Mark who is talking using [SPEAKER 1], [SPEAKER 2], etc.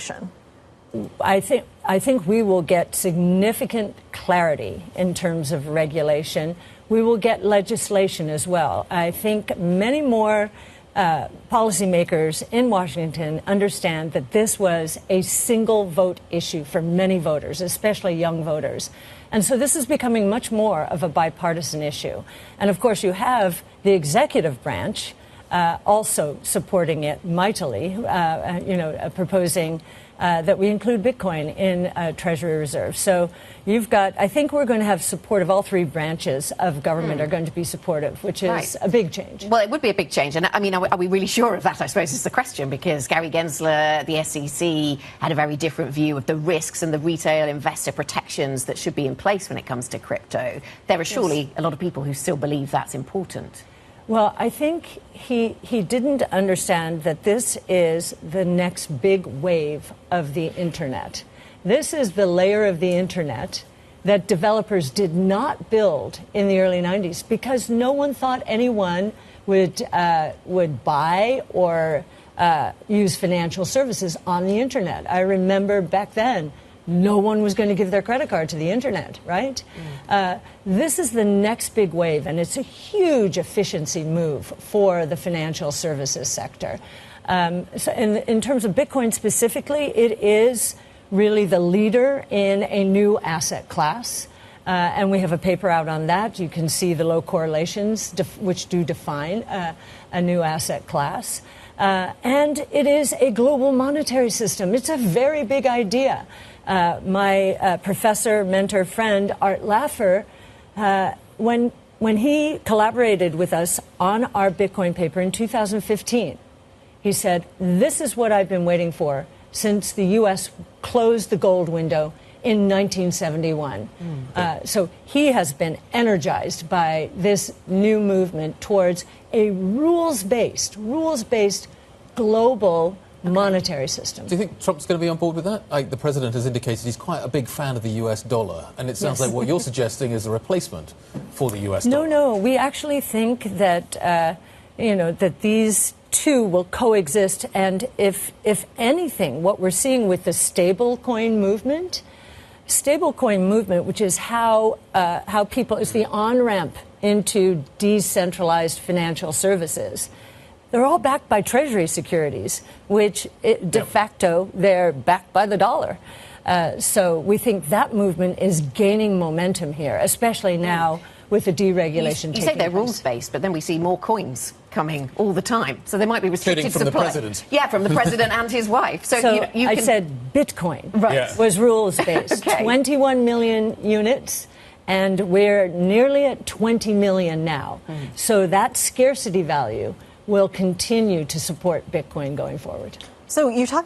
[SPEAKER 1] regulation?
[SPEAKER 2] I think we will get significant clarity in terms of regulation. We will get legislation as well. I think many more policymakers in Washington understand that this was a single vote issue for many voters, especially young voters. And so this is becoming much more of a bipartisan issue. And of course, you have the executive branch also supporting it mightily, proposing that we include Bitcoin in Treasury reserves. So you've got, I think we're going to have support of all three branches of government are going to be supportive, which is a big change.
[SPEAKER 3] Well, it would be a big change. And I mean, are we really sure of that, I suppose, is the question, because Gary Gensler, the SEC, had a very different view of the risks and the retail investor protections that should be in place when it comes to crypto. There are surely a lot of people who still believe that's important.
[SPEAKER 2] Well, I think he didn't understand that this is the next big wave of the Internet. This is the layer of the Internet that developers did not build in the early 90s because no one thought anyone would buy or use financial services on the Internet. I remember back then, no one was going to give their credit card to the Internet, right? This is the next big wave, and it's a huge efficiency move for the financial services sector. So in terms of Bitcoin specifically, it is really the leader in a new asset class. And we have a paper out on that. You can see the low correlations, which do define a new asset class. And it is a global monetary system. It's a very big idea. My professor, mentor, friend, Art Laffer, when he collaborated with us on our Bitcoin paper in 2015, he said, "This is what I've been waiting for since the U.S. closed the gold window in 1971. So he has been energized by this new movement towards a rules-based global monetary system.
[SPEAKER 4] Do you think Trump's going to be on board with that? The president has indicated he's quite a big fan of the US dollar, and it sounds like what you're suggesting is a replacement for the US dollar.
[SPEAKER 2] No, we actually think that that these two will coexist, and if anything, what we're seeing with the stablecoin movement, which is how people, it's the on-ramp into decentralized financial services. They're all backed by Treasury securities, which de facto they're backed by the dollar. So we think that movement is gaining momentum here, especially now with the deregulation.
[SPEAKER 3] You say they're rules-based, but then we see more coins coming all the time. So there might be restricted supply.
[SPEAKER 4] From the president.
[SPEAKER 3] Yeah, from the president and his wife. So
[SPEAKER 2] I said Bitcoin was rules-based. 21 million units, and we're nearly at 20 million now. So that scarcity value will continue to support Bitcoin going forward.
[SPEAKER 1] So you talk